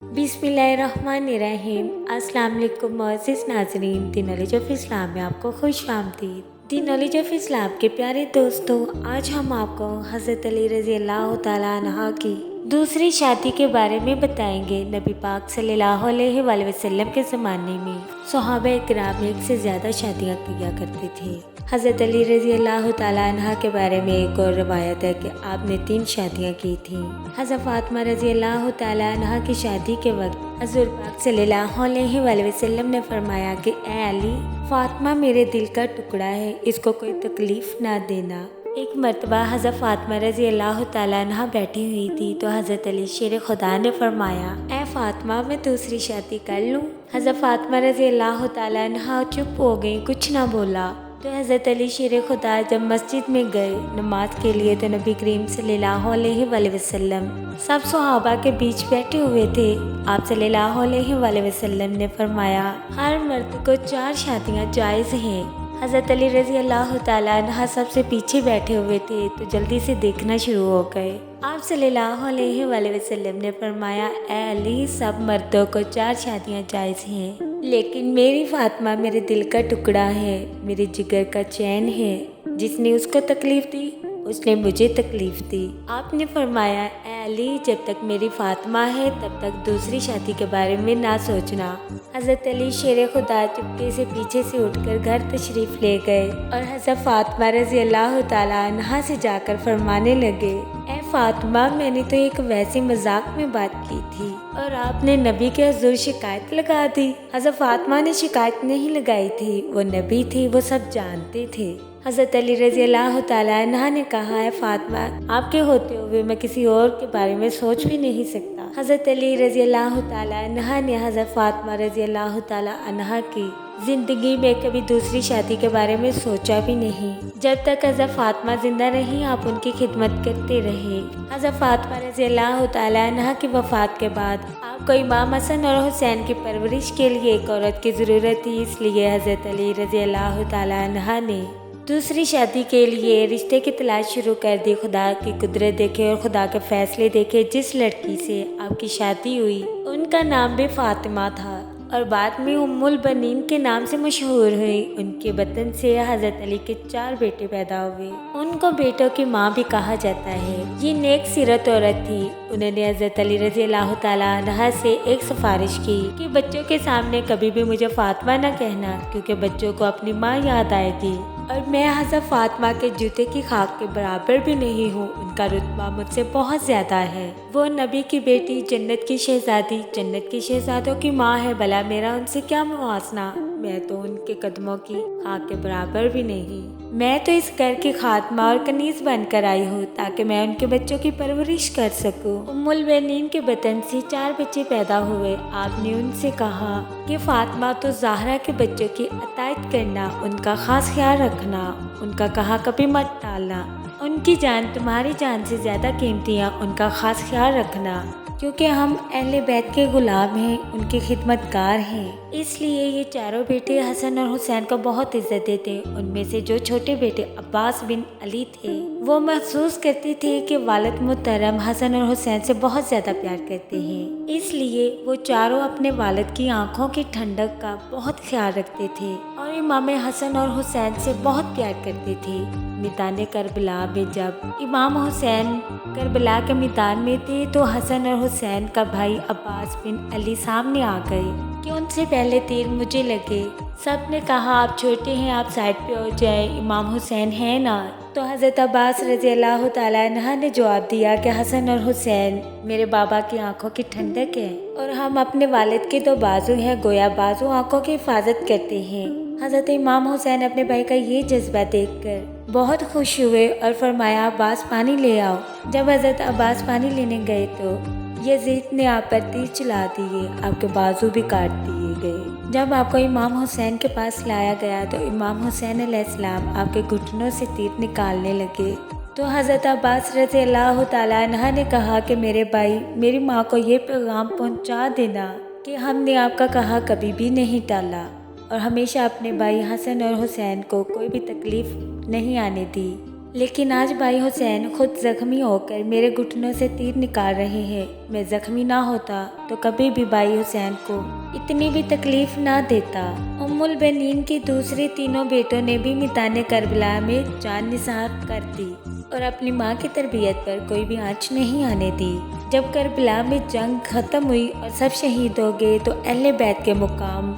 बिस्मिल्लाहिर्रहमानिर्रहीम। अस्सलाम वालेकुम मोअज़्ज़िज़ नाज़रीन, दी नॉलेज ऑफ इस्लाम में आपको खुश आमदीद। दी नॉलेज ऑफ इस्लाम के प्यारे दोस्तों, आज हम आपको हज़रत अली रज़ी अल्लाह तआला अन्हा की दूसरी शादी के बारे में बताएंगे। नबी पाक सल्लल्लाहु अलैहि वसल्लम के ज़माने में सहाबा इकराम एक से ज़्यादा शादियाँ किया करते थे। हज़रत अली रज़ी अल्लाह तआला अन्हा के बारे में एक और रवायत है कि आपने 3 शादियाँ की थीं। हज़रत फ़ातिमा रज़ी अल्लाह तआला अन्हा की शादी के वक्त हज़ूर पाक सल्लल्लाहु अलैहि वसल्लम ने फरमाया कि ए अली, फ़ातिमा मेरे दिल का टुकड़ा है, इसको कोई तकलीफ़ ना देना। एक मर्तबा हज़रत फ़ातिमा रज़ी अल्लाह तआला अन्हा बैठी हुई थी तो हज़रत अली शेर खुदा ने फरमाया, ए फ़ातिमा मैं दूसरी शादी कर लूँ। हज़रत फ़ातिमा रज़ी अल्लाह तआला अन्हा चुप हो गई, कुछ ना बोला। तो हज़रत अली शेर खुदा जब मस्जिद में गए नमाज के लिए तो नबी करीम सल्लल्लाहु अलैहि वसल्लम सब सहाबा के बीच बैठे हुए थे। आप सल्लल्लाहु अलैहि वसल्लम ने फरमाया, हर मर्द को 4 शादियाँ जायज़ हैं। हज़रत अली रज़ी अल्लाह तआला अन्हा सबसे पीछे बैठे हुए थे तो जल्दी से देखना शुरू हो गए। आप सल्लल्लाहु अलैहि वसल्लम ने फरमाया, ए अली, सब मर्दों को 4 शादियाँ जायज़ हैं, लेकिन मेरी फ़ातिमा मेरे दिल का टुकड़ा है, मेरे जिगर का चैन है। जिसने उसको तकलीफ़ दी उसने मुझे तकलीफ़ दी। आपने फरमाया, ए अली, जब तक मेरी फ़ातिमा है तब तक दूसरी शादी के बारे में ना सोचना। हज़रत अली शेर खुदा चुपके से पीछे से उठकर घर तशरीफ़ ले गए और हज़रत फ़ातिमा रज़ी अल्लाह तआला अन्हा से जाकर फरमाने लगे, ए फ़ातिमा, मैंने तो एक वैसे मजाक में बात की थी और आपने नबी के हुज़ूर शिकायत लगा दी। हज़रत फ़ातिमा ने शिकायत नहीं लगाई थी, वो नबी थे, वो सब जानते थे। हज़रत अली रज़ी अल्लाह तआला अन्हा ने कहा, है फ़ातिमा, आपके होते हुए मैं किसी और के बारे में सोच भी नहीं सकता। हज़रत अली रज़ी अल्लाह तआला अन्हा ने हज़रत फ़ातिमा रज़ी अल्लाह तआला अन्हा की ज़िंदगी में कभी दूसरी शादी के बारे में सोचा भी नहीं। जब तक हज़रत फ़ातिमा जिंदा रही आप उनकी खिदमत करते रहे। हज़रत फ़ातिमा रज़ी अल्लाह तआला अन्हा की वफ़ात के बाद आपको इमाम हसन और हुसैन की परवरिश के लिए एक औरत की ज़रूरत थी, इसलिए हज़रत अली रज़ी अल्लाह तआला अन्हा ने दूसरी शादी के लिए रिश्ते की तलाश शुरू कर दी। खुदा की कुदरत देखे और खुदा के फैसले देखे, जिस लड़की से आपकी शादी हुई उनका नाम भी फ़ातिमा था और बाद में उम्मुल बनीन के नाम से मशहूर हुई। उनके बतन से हज़रत अली के 4 बेटे पैदा हुए। उनको बेटों की माँ भी कहा जाता है। ये नेक सीरत औरत थी। उन्होंने हज़रत अली रज़ी अल्लाह तआला अन्हा से एक सिफारिश की कि बच्चों के सामने कभी भी मुझे फ़ातिमा न कहना, क्योंकि बच्चों को अपनी माँ याद आएगी और मैं हज़रत फ़ातिमा के जूते की खाक के बराबर भी नहीं हूँ। उनका रुतबा मुझसे बहुत ज़्यादा है। वो नबी की बेटी, जन्नत की शहज़ादी, जन्नत की शहज़ादों की माँ है। भला मेरा उनसे क्या मुवासना, मैं तो उनके कदमों की खाक के बराबर भी नहीं। मैं तो इस घर की खात्मा और कनीज़ बनकर आई हूँ ताकि मैं उनके बच्चों की परवरिश कर सकूँ। उम्मुल बनीन के बतन से 4 बच्चे पैदा हुए। आपने उनसे कहा कि फ़ातिमा तो ज़हरा के बच्चों की अतायत करना, उनका ख़ास ख्याल रखना, उनका कहा कभी मत टालना। उनकी जान तुम्हारी जान से ज़्यादा कीमती है, उनका ख़ास ख्याल रखना, क्योंकि हम अहले बैत के गुलाम हैं, उनके खिदमतगार हैं। इसलिए ये चारों बेटे हसन और हुसैन को बहुत इज्जत देते। उनमें से जो छोटे बेटे अब्बास बिन अली थे वो महसूस करते थे कि वालिद मुहतरम हसन और हुसैन से बहुत ज़्यादा प्यार करते हैं, इसलिए वो चारों अपने वालिद की आंखों की ठंडक का बहुत ख्याल रखते थे और इमाम हसन और हुसैन से बहुत प्यार करते थे। मैदान करबला में जब इमाम हुसैन करबला के मैदान में थे तो हसन और हुसैन का भाई अब्बास बिन अली सामने आ गए कि उनसे पहले तीर मुझे लगे। सब ने कहा, आप छोटे हैं, आप साइड पे हो जाए, इमाम हुसैन है ना। तो हज़रत अब्बास रज़ी अल्लाह तआला अन्हा ने जवाब दिया कि हसन और हुसैन मेरे बाबा की आंखों की ठंडक है और हम अपने वालिद के 2 बाजू हैं, गोया बाजू आंखों की हिफाजत करते हैं। हज़रत इमाम हुसैन अपने भाई का ये जज्बा देखकर बहुत खुश हुए और फरमाया, अब्बास पानी ले आओ। जब हज़रत अब्बास पानी लेने गए तो यजीद ने आप पर तीर चला दिए, आपके बाजू भी काट दिए गए। जब आपको इमाम हुसैन के पास लाया गया तो इमाम हुसैन अलैहिस्सलाम आपके घुटनों से तीर निकालने लगे। तो हज़रत अब्बास रज़ी अल्लाह तआला अन्हा ने कहा कि मेरे भाई, मेरी माँ को ये पैगाम पहुँचा देना कि हमने आपका कहा कभी भी नहीं टाला और हमेशा अपने भाई हसन और हुसैन को कोई भी तकलीफ़ नहीं आने दी। لیکن آج بھائی حسین خود زخمی ہو کر میرے گھٹنوں سے تیر نکال رہے ہیں۔ میں زخمی نہ ہوتا تو کبھی بھی بھائی حسین کو اتنی بھی تکلیف نہ دیتا۔ ام البنین کے دوسرے تینوں بیٹوں نے بھی میدان کربلا میں جان نثار کر دی اور اپنی ماں کی تربیت پر کوئی بھی آنچ نہیں آنے دی۔ جب کربلا میں جنگ ختم ہوئی اور سب شہید ہو گئے تو اہل بیت کے مقام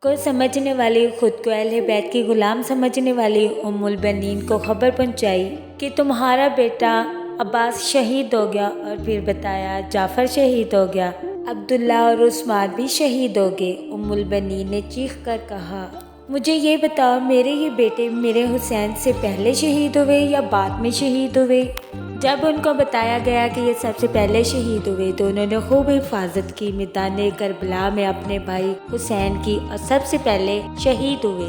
کو سمجھنے والی، خود کو اہل بیت کی غلام سمجھنے والی ام البنین کو خبر پہنچائی کہ تمہارا بیٹا عباس شہید ہو گیا، اور پھر بتایا جعفر شہید ہو گیا، عبداللہ اور عثمان بھی شہید ہو گئے۔ ام البنین نے چیخ کر کہا، مجھے یہ بتاؤ میرے یہ بیٹے میرے حسین سے پہلے شہید ہوئے یا بعد میں شہید ہوئے؟ جب ان کو بتایا گیا کہ یہ سب سے پہلے شہید ہوئے تو انہوں نے خوب حفاظت کی، میدان کربلا میں اپنے بھائی حسین کی، اور سب سے پہلے شہید ہوئے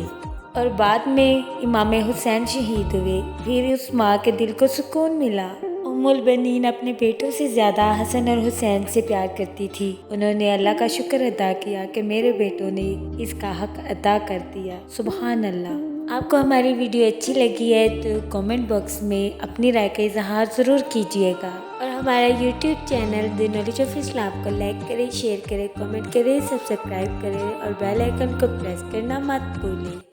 اور بعد میں امام حسین شہید ہوئے۔ پھر اس ماں کے دل کو سکون ملا۔ ام البنین اپنے بیٹوں سے زیادہ حسن اور حسین سے پیار کرتی تھی۔ انہوں نے اللہ کا شکر ادا کیا کہ میرے بیٹوں نے اس کا حق ادا کر دیا۔ سبحان اللہ۔ آپ کو ہماری ویڈیو اچھی لگی ہے تو کامنٹ باکس میں اپنی رائے کا اظہار ضرور کیجیے گا، اور ہمارا YouTube channel the knowledge of Islam کو لائک کریں، شیئر کریں، کامنٹ کریں، سبسکرائب کریں اور بیل آئیکن کو پریس کرنا مت بھولیں۔